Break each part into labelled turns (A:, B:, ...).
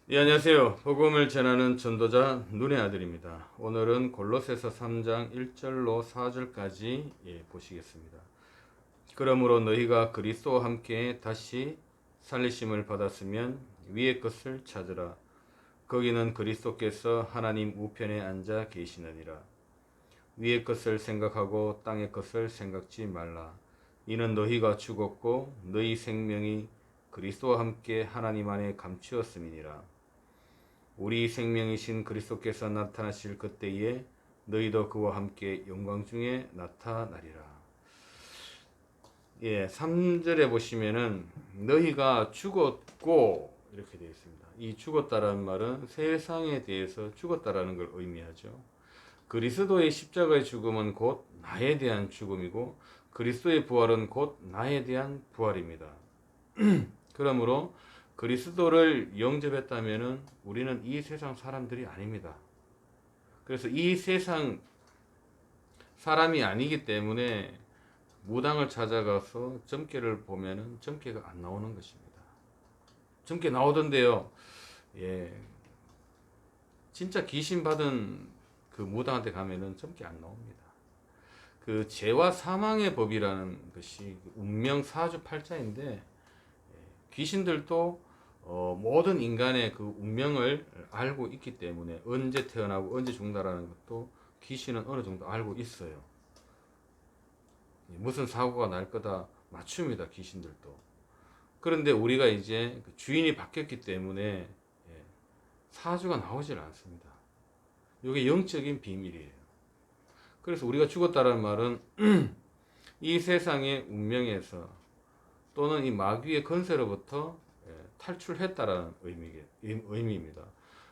A: 예, 안녕하세요. 복음을 전하는 전도자 눈의 아들입니다. 오늘은 골로새서 3장 1절로 4절까지 보시겠습니다. 그러므로 너희가 그리스도와 함께 다시 살리심을 받았으면 위의 것을 찾으라. 거기는 그리스도께서 하나님 우편에 앉아 계시느니라. 위의 것을 생각하고 땅의 것을 생각지 말라. 이는 너희가 죽었고 너희 생명이 그리스도와 함께 하나님 안에 감추었음이니라. 우리 생명이신 그리스도께서 나타나실 그때에 너희도 그와 함께 영광 중에 나타나리라. 예, 3절에 보시면은 너희가 죽었고 이렇게 되어 있습니다. 이 죽었다라는 말은 세상에 대해서 죽었다라는 걸 의미하죠. 그리스도의 십자가의 죽음은 곧 나에 대한 죽음이고 그리스도의 부활은 곧 나에 대한 부활입니다. 그러므로 그리스도를 영접했다면은 우리는 이 세상 사람들이 아닙니다. 그래서 이 세상 사람이 아니기 때문에 무당을 찾아가서 점괘를 보면은 점괘가 안 나오는 것입니다. 점괘 나오던데요. 예, 진짜 귀신 받은 그 무당한테 가면은 점괘 안 나옵니다. 그 죄와 사망의 법이라는 것이 운명 사주팔자인데 귀신들도 모든 인간의 그 운명을 알고 있기 때문에 언제 태어나고 언제 죽는다라는 것도 귀신은 어느 정도 알고 있어요. 무슨 사고가 날 거다 맞춥니다, 귀신들도. 그런데 우리가 이제 그 주인이 바뀌었기 때문에 사주가 나오질 않습니다. 이게 영적인 비밀이에요. 그래서 우리가 죽었다는 말은 이 세상의 운명에서 또는 이 마귀의 건세로부터 탈출했다라는 의미입니다.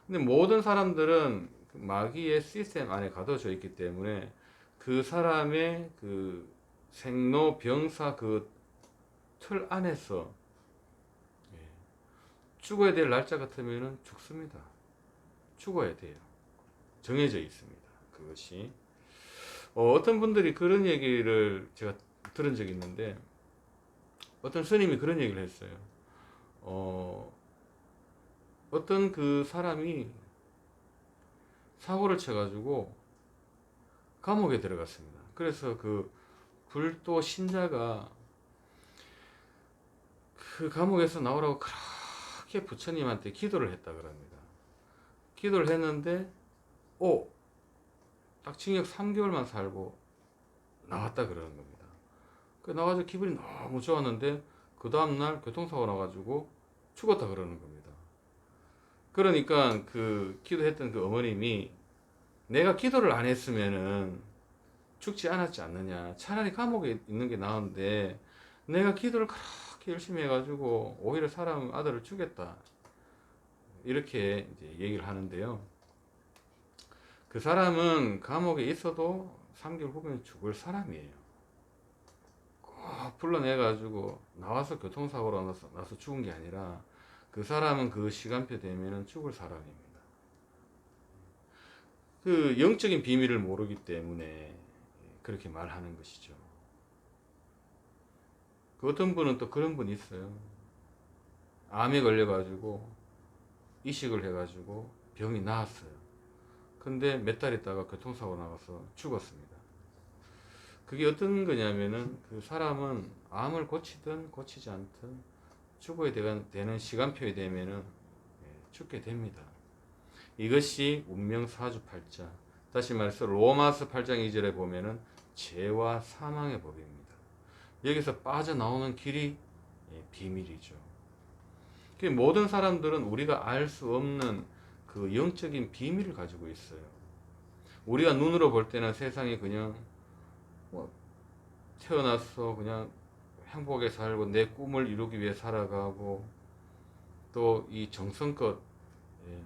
A: 근데 모든 사람들은 마귀의 시스템 안에 가둬져 있기 때문에 그 사람의 그 생로병사 그 틀 안에서 죽어야 될 날짜 같으면 죽습니다. 죽어야 돼요. 정해져 있습니다. 그것이 어떤 분들이 그런 얘기를 제가 들은 적이 있는데 어떤 스님이 그런 얘기를 했어요. 어떤 그 사람이 사고를 쳐가지고 감옥에 들어갔습니다. 그래서 그 불도 신자가 그 감옥에서 나오라고 그렇게 부처님한테 기도를 했다 그럽니다. 기도를 했는데, 딱 징역 3개월만 살고 나왔다 그러는 겁니다. 그 나가지고 기분이 너무 좋았는데, 그 다음날 교통사고 나가지고 죽었다 그러는 겁니다. 그러니까 그 기도했던 그 어머님이 내가 기도를 안 했으면은 죽지 않았지 않느냐. 차라리 감옥에 있는 게 나은데 내가 기도를 그렇게 열심히 해가지고 오히려 사람 아들을 죽였다. 이렇게 이제 얘기를 하는데요. 그 사람은 감옥에 있어도 3개월 후면 죽을 사람이에요. 꼭 불러내가지고 나와서 교통사고로 나서 죽은 게 아니라 그 사람은 그 시간표 되면은 죽을 사람입니다. 그 영적인 비밀을 모르기 때문에 그렇게 말하는 것이죠. 그 어떤 분은 또 그런 분이 있어요. 암에 걸려가지고 이식을 해가지고 병이 나았어요. 근데 몇 달 있다가 교통사고 나가서 죽었습니다. 그게 어떤 거냐면은 그 사람은 암을 고치든 고치지 않든 죽어야 되는 시간표에 되면은 죽게 됩니다. 이것이 운명사주팔자. 다시 말해서 로마서 8장 2절에 보면은 죄와 사망의 법입니다. 여기서 빠져나오는 길이 비밀이죠. 모든 사람들은 우리가 알 수 없는 그 영적인 비밀을 가지고 있어요. 우리가 눈으로 볼 때는 세상이 그냥 뭐 태어나서 그냥 행복하게 살고 내 꿈을 이루기 위해 살아가고 또 이 정성껏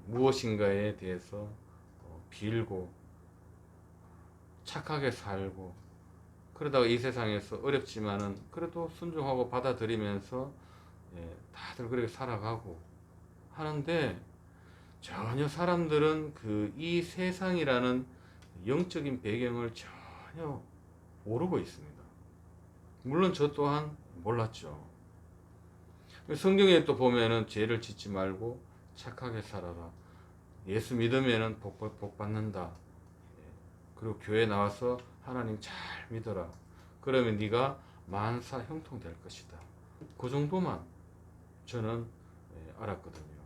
A: 무엇인가에 대해서 빌고 착하게 살고 그러다가 이 세상에서 어렵지만은 그래도 순종하고 받아들이면서 다들 그렇게 살아가고 하는데 전혀 사람들은 그 이 세상이라는 영적인 배경을 전혀 모르고 있습니다. 물론 저 또한 몰랐죠. 성경에 또 보면은 죄를 짓지 말고 착하게 살아라. 예수 믿으면은 복 받는다. 그리고 교회 나와서 하나님 잘 믿어라. 그러면 네가 만사 형통될 것이다. 그 정도만 저는 알았거든요.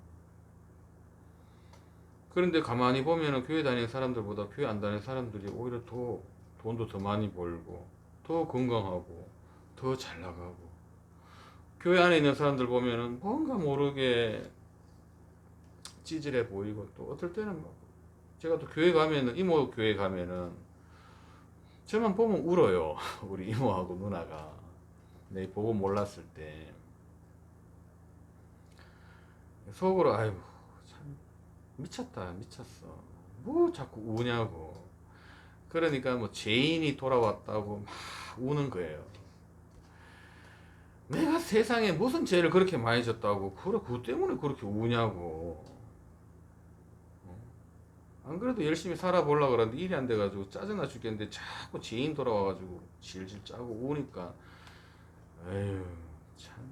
A: 그런데 가만히 보면은 교회 다니는 사람들보다 교회 안 다니는 사람들이 오히려 더 돈도 더 많이 벌고 더 건강하고 더 잘 나가고, 교회 안에 있는 사람들 보면은 뭔가 모르게 찌질해 보이고, 또 어떨 때는 뭐 제가 또 교회 가면은, 이모 교회 가면은 저만 보면 울어요. 우리 이모하고 누나가 내 보고 몰랐을 때 속으로 아이고 참 미쳤다 미쳤어, 뭐 자꾸 우냐고. 그러니까 뭐 죄인이 돌아왔다고 막 우는 거예요. 내가 세상에 무슨 죄를 그렇게 많이 졌다고 그래 그것 때문에 그렇게 우냐고. 안 그래도 열심히 살아보려고 그러는데 일이 안 돼가지고 짜증나 죽겠는데 자꾸 죄인 돌아와가지고 질질 짜고 우니까 에휴 참.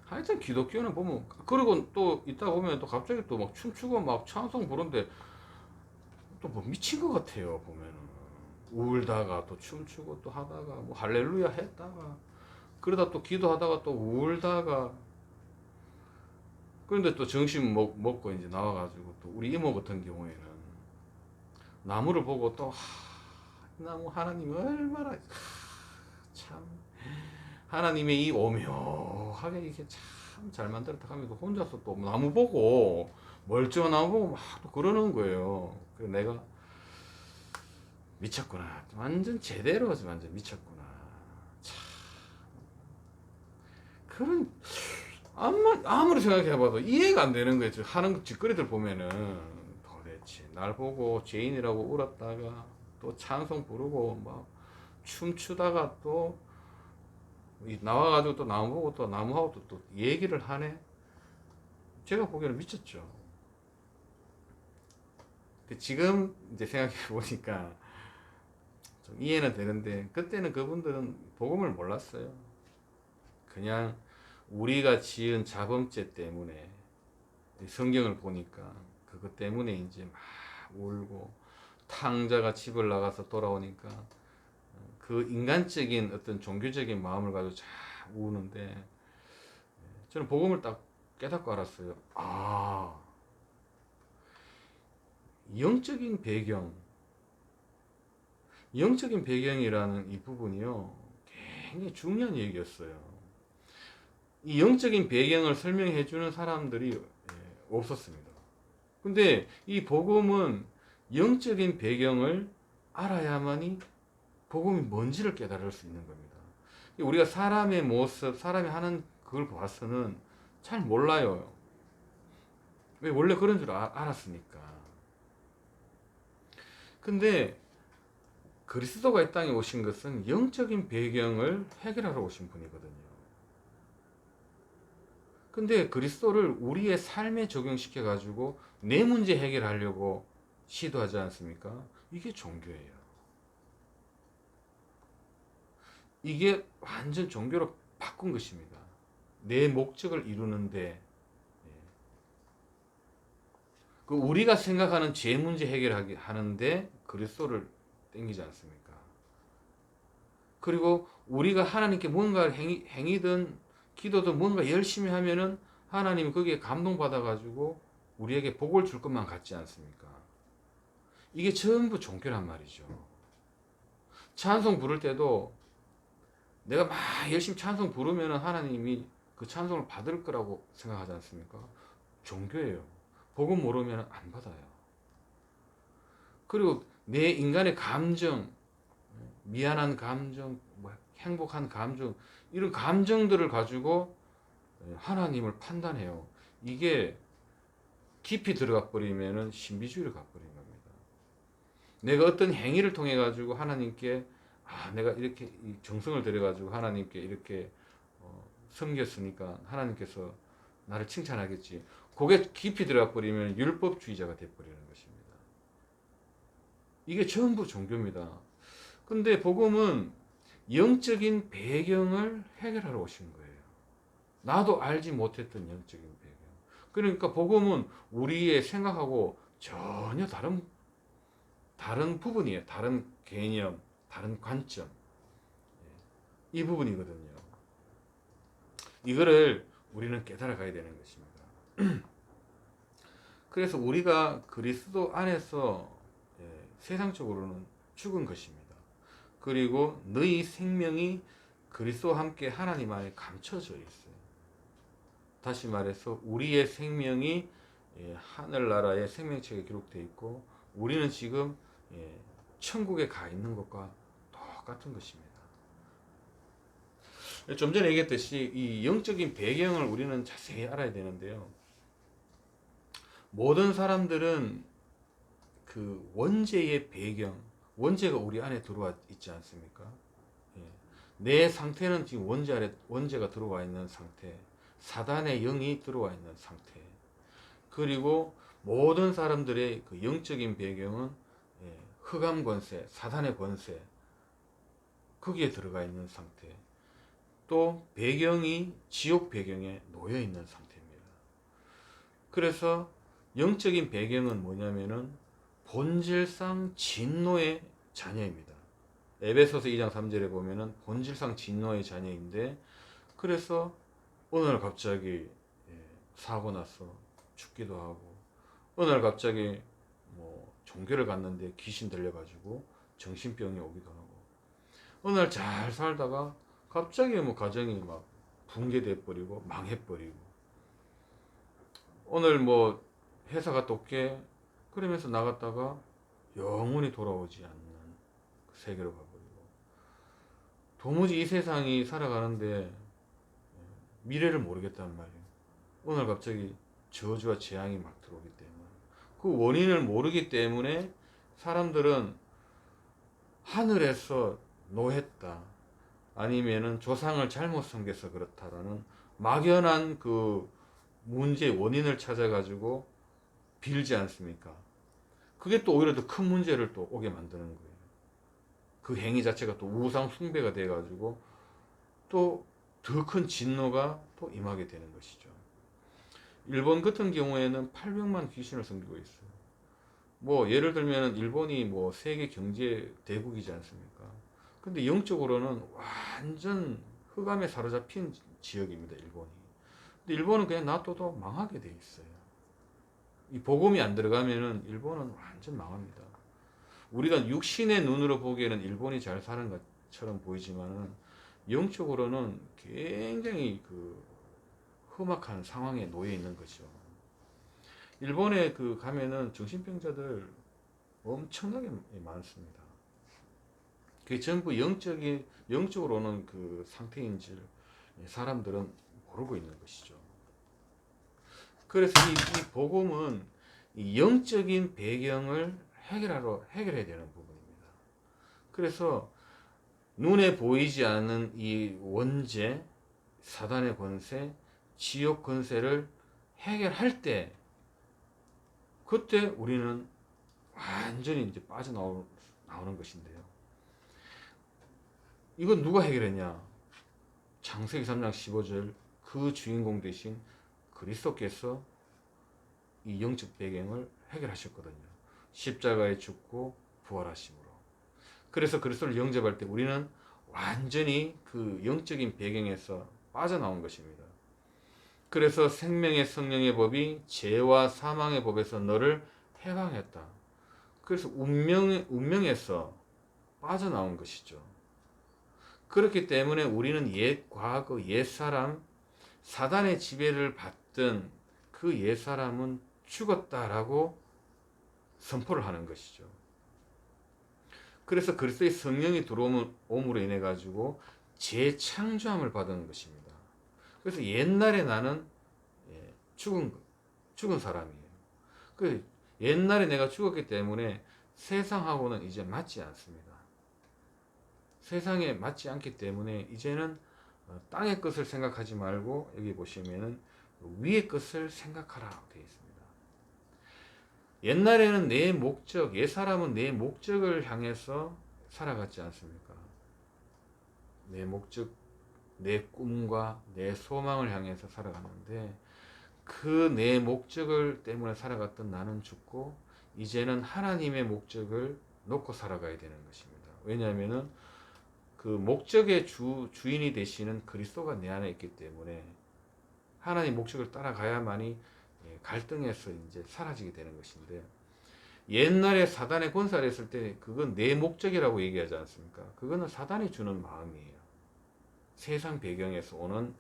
A: 하여튼 기독교는 보면, 그리고 또 있다 보면 또 갑자기 또 막 춤추고 막 찬송 부르는데 또 뭐 미친 것 같아요. 보면은 울다가 또 춤추고 또 하다가 뭐 할렐루야 했다가 그러다 또 기도하다가 또 울다가, 그런데 또 점심 먹고 이제 나와가지고 또 우리 이모 같은 경우에는 나무를 보고 또 나무 하나님 얼마나 참 하나님의 이 오묘하게 이렇게 참 잘 만들었다 하면서 혼자서 또 나무 보고 멀쩡한 나무 보고 막 또 그러는 거예요. 그래서 내가 미쳤구나, 완전 제대로 완전 미쳤구나. 참 그런, 아무리 생각해봐도 이해가 안 되는 거예요. 하는 짓거리들 보면은 도대체 날 보고 죄인이라고 울었다가 또 찬송 부르고 막 춤추다가 또 나와가지고 또 나무 보고 또 나무하고 또 얘기를 하네. 제가 보기에는 미쳤죠. 지금 이제 생각해 보니까 좀 이해는 되는데, 그때는 그분들은 복음을 몰랐어요. 그냥 우리가 지은 자범죄 때문에 성경을 보니까 그것 때문에 이제 막 울고, 탕자가 집을 나가서 돌아오니까 그 인간적인 어떤 종교적인 마음을 가지고 잘 우는데, 저는 복음을 딱 깨닫고 알았어요. 아, 영적인 배경, 영적인 배경이라는 이 부분이요, 굉장히 중요한 얘기였어요. 이 영적인 배경을 설명해 주는 사람들이 없었습니다. 근데 이 복음은 영적인 배경을 알아야만이 복음이 뭔지를 깨달을 수 있는 겁니다. 우리가 사람의 모습, 사람이 하는 그걸 봐서는 잘 몰라요. 왜? 원래 그런 줄 알았으니까. 근데 그리스도가 이 땅에 오신 것은 영적인 배경을 해결하러 오신 분이거든요. 근데 그리스도를 우리의 삶에 적용시켜 가지고 내 문제 해결하려고 시도하지 않습니까? 이게 종교예요. 이게 완전 종교로 바꾼 것입니다. 내 목적을 이루는데, 그 우리가 생각하는 죄 문제 해결하기 하는데 그리스도를 땡기지 않습니까? 그리고 우리가 하나님께 뭔가 행위든 기도든 뭔가 열심히 하면은 하나님이 거기에 감동받아 가지고 우리에게 복을 줄 것만 같지 않습니까? 이게 전부 종교란 말이죠. 찬송 부를 때도 내가 막 열심히 찬송 부르면은 하나님이 그 찬송을 받을 거라고 생각하지 않습니까? 종교예요. 복음 모르면 안 받아요. 그리고 내 인간의 감정, 미안한 감정, 뭐 행복한 감정, 이런 감정들을 가지고 하나님을 판단해요. 이게 깊이 들어가 버리면은 신비주의로 가버린 겁니다. 내가 어떤 행위를 통해 가지고 하나님께, 내가 이렇게 정성을 들여 가지고 하나님께 이렇게 섬겼으니까 하나님께서 나를 칭찬하겠지. 그게 깊이 들어가 버리면 율법주의자가 돼 버리는 것입니다. 이게 전부 종교입니다. 근데 복음은 영적인 배경을 해결하러 오신 거예요. 나도 알지 못했던 영적인 배경. 그러니까 복음은 우리의 생각하고 전혀 다른 부분이에요. 다른 개념, 다른 관점. 이 부분이거든요. 이거를 우리는 깨달아 가야 되는 것입니다. 그래서 우리가 그리스도 안에서 세상적으로는 죽은 것입니다. 그리고 너희 생명이 그리스도와 함께 하나님 안에 감춰져 있어요. 다시 말해서 우리의 생명이 하늘나라의 생명책에 기록되어 있고 우리는 지금 천국에 가 있는 것과 똑같은 것입니다. 좀 전에 얘기했듯이 이 영적인 배경을 우리는 자세히 알아야 되는데요. 모든 사람들은 그 원죄의 배경, 원죄가 우리 안에 들어와 있지 않습니까? 내 상태는 지금 원죄가 들어와 있는 상태, 사단의 영이 들어와 있는 상태. 그리고 모든 사람들의 그 영적인 배경은 흑암 권세, 사단의 권세, 거기에 들어가 있는 상태. 또 배경이 지옥 배경에 놓여 있는 상태입니다. 그래서 영적인 배경은 뭐냐면은 본질상 진노의 자녀입니다. 에베소서 2장 3절에 보면은 본질상 진노의 자녀인데, 그래서 어느 날 갑자기 사고 나서 죽기도 하고, 어느 날 갑자기 뭐 종교를 갔는데 귀신 들려가지고 정신병이 오기도 하고, 어느 날 잘 살다가 갑자기 뭐 가정이 막 붕괴돼 버리고 망해버리고, 오늘 뭐 회사 갔다 올게 그러면서 나갔다가 영원히 돌아오지 않는 그 세계로 가버리고, 도무지 이 세상이 살아가는데 미래를 모르겠단 말이에요. 오늘 갑자기 저주와 재앙이 막 들어오기 때문에, 그 원인을 모르기 때문에 사람들은 하늘에서 노했다, 아니면은 조상을 잘못 섬겨서 그렇다라는 막연한 그 문제의 원인을 찾아가지고 빌지 않습니까? 그게 또 오히려 더 큰 문제를 또 오게 만드는 거예요. 그 행위 자체가 또 우상 숭배가 돼가지고 또 더 큰 진노가 또 임하게 되는 것이죠. 일본 같은 경우에는 800만 귀신을 섬기고 있어요. 뭐 예를 들면 일본이 뭐 세계 경제 대국이지 않습니까? 근데 영적으로는 완전 흑암에 사로잡힌 지역입니다, 일본이. 근데 일본은 그냥 놔둬도 망하게 돼 있어요. 이 복음이 안 들어가면은 일본은 완전 망합니다. 우리가 육신의 눈으로 보기에는 일본이 잘 사는 것처럼 보이지만은 영적으로는 굉장히 그 험악한 상황에 놓여 있는 거죠. 일본에 그 가면은 정신병자들 엄청나게 많습니다. 그게 전부 영적으로는 그 상태인지 사람들은 모르고 있는 것이죠. 그래서 이 복음은 이 영적인 배경을 해결해야 되는 부분입니다. 그래서 눈에 보이지 않는 이 원죄, 사단의 권세, 지옥 권세를 해결할 때, 그때 우리는 완전히 이제 빠져나오는 것인데요. 이건 누가 해결했냐? 창세기 3장 15절 그 주인공 대신 그리스도께서 이 영적 배경을 해결하셨거든요. 십자가에 죽고 부활하심으로. 그래서 그리스도를 영접할 때 우리는 완전히 그 영적인 배경에서 빠져나온 것입니다. 그래서 생명의 성령의 법이 죄와 사망의 법에서 너를 해방했다. 그래서 운명에서 빠져나온 것이죠. 그렇기 때문에 우리는 옛 과거, 옛 사람, 사단의 지배를 받던 그 옛 사람은 죽었다라고 선포를 하는 것이죠. 그래서 그리스도의 성령이 들어옴으로 인해 가지고 재창조함을 받은 것입니다. 그래서 옛날에 나는 죽은 사람이에요. 그 옛날에 내가 죽었기 때문에 세상하고는 이제 맞지 않습니다. 세상에 맞지 않기 때문에 이제는 땅의 것을 생각하지 말고 여기 보시면은 위의 것을 생각하라 되어 있습니다. 옛날에는 내 목적, 옛 사람은 내 목적을 향해서 살아갔지 않습니까? 내 목적, 내 꿈과 내 소망을 향해서 살아갔는데, 그 내 목적을 때문에 살아갔던 나는 죽고 이제는 하나님의 목적을 놓고 살아가야 되는 것입니다. 왜냐하면은 그 목적의 주인이 되시는 그리스도가 내 안에 있기 때문에 하나님 목적을 따라가야만이 갈등에서 이제 사라지게 되는 것인데, 옛날에 사단의 권세를 했을 때 그건 내 목적이라고 얘기하지 않습니까? 그거는 사단이 주는 마음이에요. 세상 배경에서 오는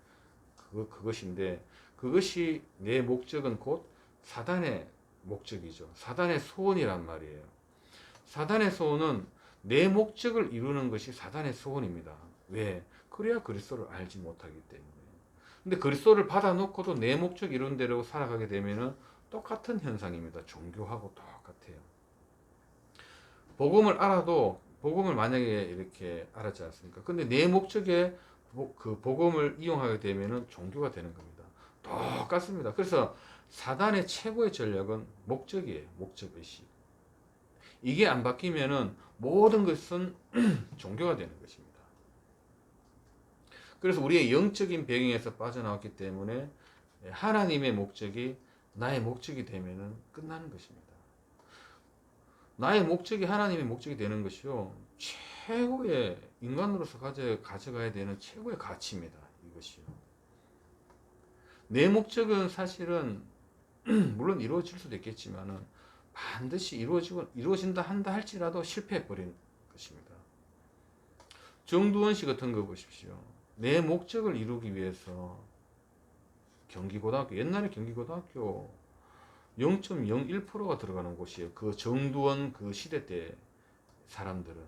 A: 그것인데, 그것이 내 목적은 곧 사단의 목적이죠. 사단의 소원이란 말이에요. 사단의 소원은 내 목적을 이루는 것이 사단의 소원입니다. 왜? 그래야 그리스도를 알지 못하기 때문에. 근데 그리스도를 받아놓고도 내 목적 이룬 대로 살아가게 되면은 똑같은 현상입니다. 종교하고 똑같아요. 복음을 알아도, 복음을 만약에 이렇게 알았지 않습니까? 근데 내 목적에 그 복음을 이용하게 되면은 종교가 되는 겁니다. 똑같습니다. 그래서 사단의 최고의 전략은 목적이에요. 목적의식. 이게 안 바뀌면은 모든 것은 종교가 되는 것입니다. 그래서 우리의 영적인 배경에서 빠져나왔기 때문에 하나님의 목적이 나의 목적이 되면은 끝나는 것입니다. 나의 목적이 하나님의 목적이 되는 것이요, 최고의 인간으로서 가져가야 되는 최고의 가치입니다. 이것이요. 내 목적은 사실은 물론 이루어질 수도 있겠지만은 반드시 이루어진다 한다 할지라도 실패해 버린 것입니다. 정두원 씨 같은 거 보십시오. 내 목적을 이루기 위해서 경기고등학교, 옛날에 경기고등학교 0.01%가 들어가는 곳이에요. 그 정두원 그 시대 때 사람들은.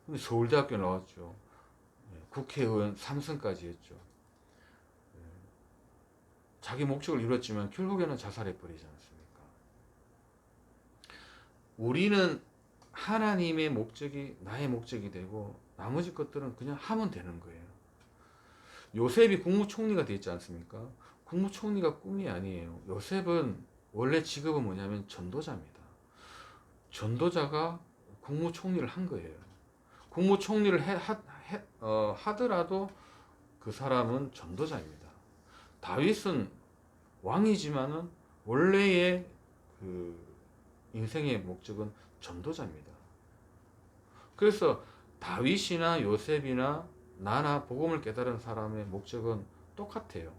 A: 근데 서울대학교 나왔죠. 국회의원 3선까지 했죠. 자기 목적을 이뤘지만 결국에는 자살해 버리지 않습니까? 우리는 하나님의 목적이 나의 목적이 되고 나머지 것들은 그냥 하면 되는 거예요. 요셉이 국무총리가 되지 않습니까? 국무총리가 꿈이 아니에요. 요셉은 원래 직업은 뭐냐면 전도자입니다. 전도자가 국무총리를 한 거예요. 국무총리를 하더라도 그 사람은 전도자입니다. 다윗은 왕이지만은 원래의 그 인생의 목적은 전도자입니다. 그래서 다윗이나 요셉이나 나나 복음을 깨달은 사람의 목적은 똑같아요.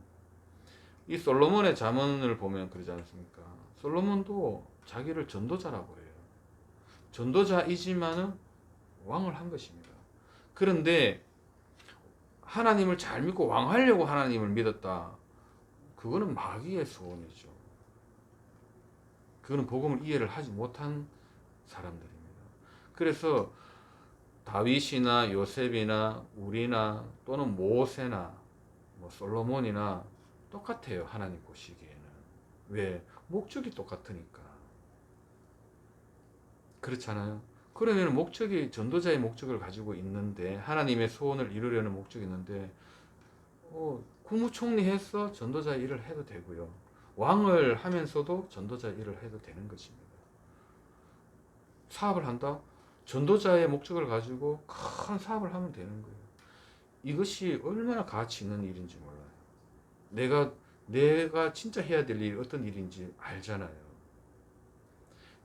A: 이 솔로몬의 잠언을 보면 그러지 않습니까? 솔로몬도 자기를 전도자라고 해요. 전도자이지만은 왕을 한 것입니다. 그런데 하나님을 잘 믿고 왕하려고 하나님을 믿었다. 그거는 마귀의 소원이죠. 그거는 복음을 이해를 하지 못한 사람들입니다. 그래서 다윗이나 요셉이나 우리나 또는 모세나 뭐 솔로몬이나 똑같아요. 하나님 보시기에는. 왜? 목적이 똑같으니까. 그렇잖아요. 그러면 목적이 전도자의 목적을 가지고 있는데, 하나님의 소원을 이루려는 목적이 있는데, 국무총리 해서 전도자 일을 해도 되고요. 왕을 하면서도 전도자 일을 해도 되는 것입니다. 사업을 한다? 전도자의 목적을 가지고 큰 사업을 하면 되는 거예요. 이것이 얼마나 가치 있는 일인지 몰라요. 내가 진짜 해야 될 일이 어떤 일인지 알잖아요.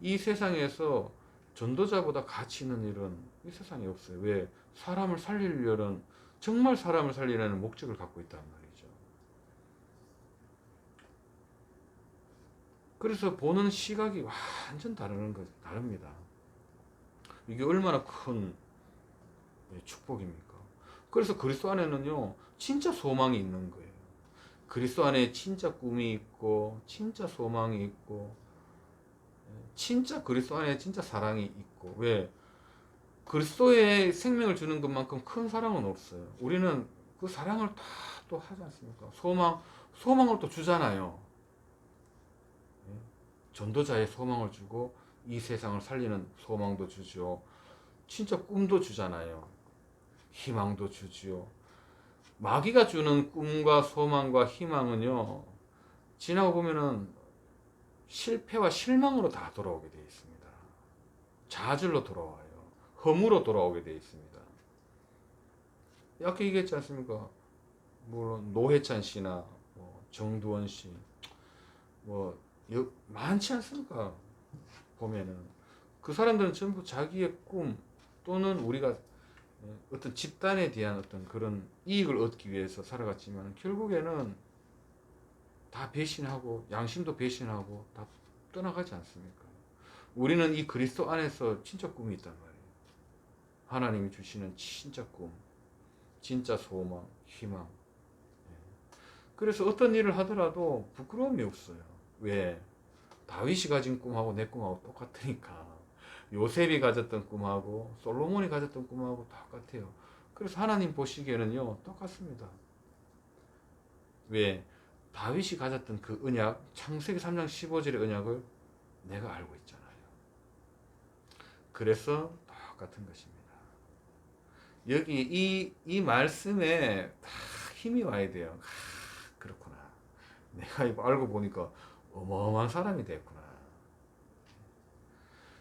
A: 이 세상에서 전도자보다 가치 있는 일은 이 세상에 없어요. 왜? 사람을 살리려는, 정말 사람을 살리려는 목적을 갖고 있단 말이죠. 그래서 보는 시각이 완전 다릅니다. 이게 얼마나 큰 축복입니까? 그래서 그리스도 안에는요, 진짜 소망이 있는 거예요. 그리스도 안에 진짜 꿈이 있고, 진짜 소망이 있고, 진짜 그리스도 안에 진짜 사랑이 있고. 왜? 그리스도의 생명을 주는 것만큼 큰 사랑은 없어요. 우리는 그 사랑을 다 또 하지 않습니까? 소망을 또 주잖아요. 전도자의 소망을 주고 이 세상을 살리는 소망도 주죠. 진짜 꿈도 주잖아요. 희망도 주지요. 마귀가 주는 꿈과 소망과 희망은요, 지나고 보면은 실패와 실망으로 다 돌아오게 되어 있습니다. 좌절로 돌아와요. 허무로 돌아오게 되어 있습니다. 아까 얘기했지 않습니까? 물론 노회찬 씨나 정두원 씨, 뭐 많지 않습니까? 보면은 그 사람들은 전부 자기의 꿈 또는 우리가 어떤 집단에 대한 어떤 그런 이익을 얻기 위해서 살아갔지만 결국에는 다 배신하고 양심도 배신하고 다 떠나가지 않습니까? 우리는 이 그리스도 안에서 진짜 꿈이 있단 말이에요. 하나님이 주시는 진짜 꿈, 진짜 소망, 희망. 그래서 어떤 일을 하더라도 부끄러움이 없어요. 왜? 다윗이 가진 꿈하고 내 꿈하고 똑같으니까. 요셉이 가졌던 꿈하고 솔로몬이 가졌던 꿈하고 똑같아요. 그래서 하나님 보시기에는요, 똑같습니다. 왜? 다윗이 가졌던 그 언약, 창세기 3장 15절의 언약을 내가 알고 있잖아요. 그래서 똑같은 것입니다. 여기 이 말씀에 다 힘이 와야 돼요. 그렇구나. 내가 이거 알고 보니까 어마어마한 사람이 됐구나.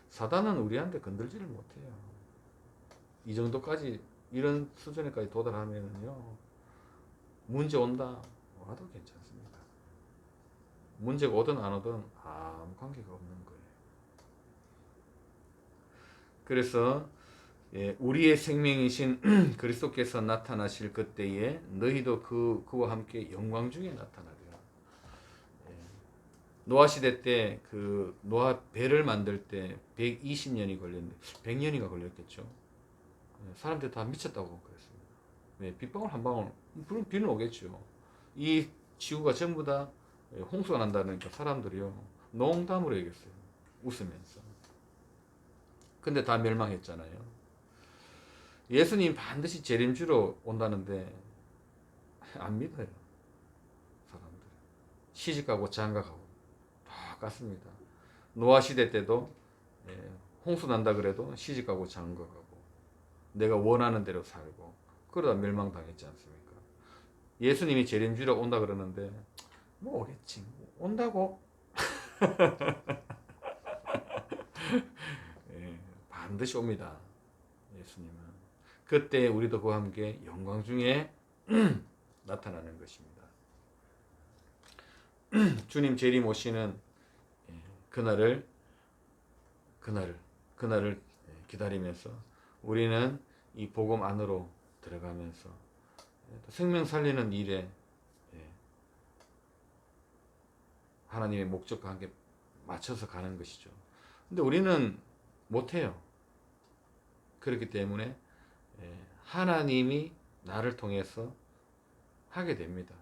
A: 사단은 우리한테 건들지를 못해요. 이 정도까지, 이런 수준에까지 도달하면요, 문제 온다 와도 괜찮습니다. 문제가 오든 안 오든 아무 관계가 없는 거예요. 그래서 우리의 생명이신 그리스도께서 나타나실 그때에 너희도 그와 함께 영광 중에 나타나리라. 노아 시대 때 그 노아 배를 만들 때 120년이 걸렸는데 100년이가 걸렸겠죠. 사람들이 다 미쳤다고 그랬습니다. 네, 빗방울 한 방울, 물론 비는 오겠죠. 이 지구가 전부 다 홍수가 난다니까 사람들이요 농담으로 얘기했어요. 웃으면서. 근데 다 멸망했잖아요. 예수님 반드시 재림주로 온다는데 안 믿어요. 사람들. 시집가고 장가가고 똑같습니다. 노아 시대 때도 홍수 난다 그래도 시집가고 장가가고 내가 원하는 대로 살고 그러다 멸망당했지 않습니까? 예수님이 재림주로 온다 그러는데 뭐 오겠지. 온다고. 반드시 옵니다. 예수님은. 그때 우리도 그와 함께 영광 중에 나타나는 것입니다. 주님 재림 오시는 그날을 기다리면서 우리는 이 복음 안으로 들어가면서 생명 살리는 일에 하나님의 목적과 함께 맞춰서 가는 것이죠. 근데 우리는 못해요. 그렇기 때문에 하나님이 나를 통해서 하게 됩니다.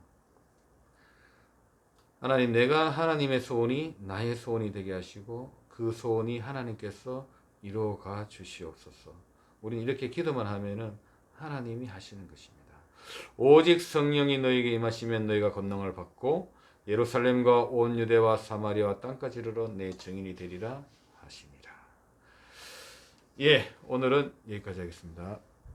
A: 하나님, 내가 하나님의 소원이 나의 소원이 되게 하시고 그 소원이 하나님께서 이루어가 주시옵소서. 우리는 이렇게 기도만 하면은 하나님이 하시는 것입니다. 오직 성령이 너에게 임하시면 너희가 권능을 받고 예루살렘과 온 유대와 사마리아와 땅까지 이르러 내 증인이 되리라 하시니라. 오늘은 여기까지 하겠습니다.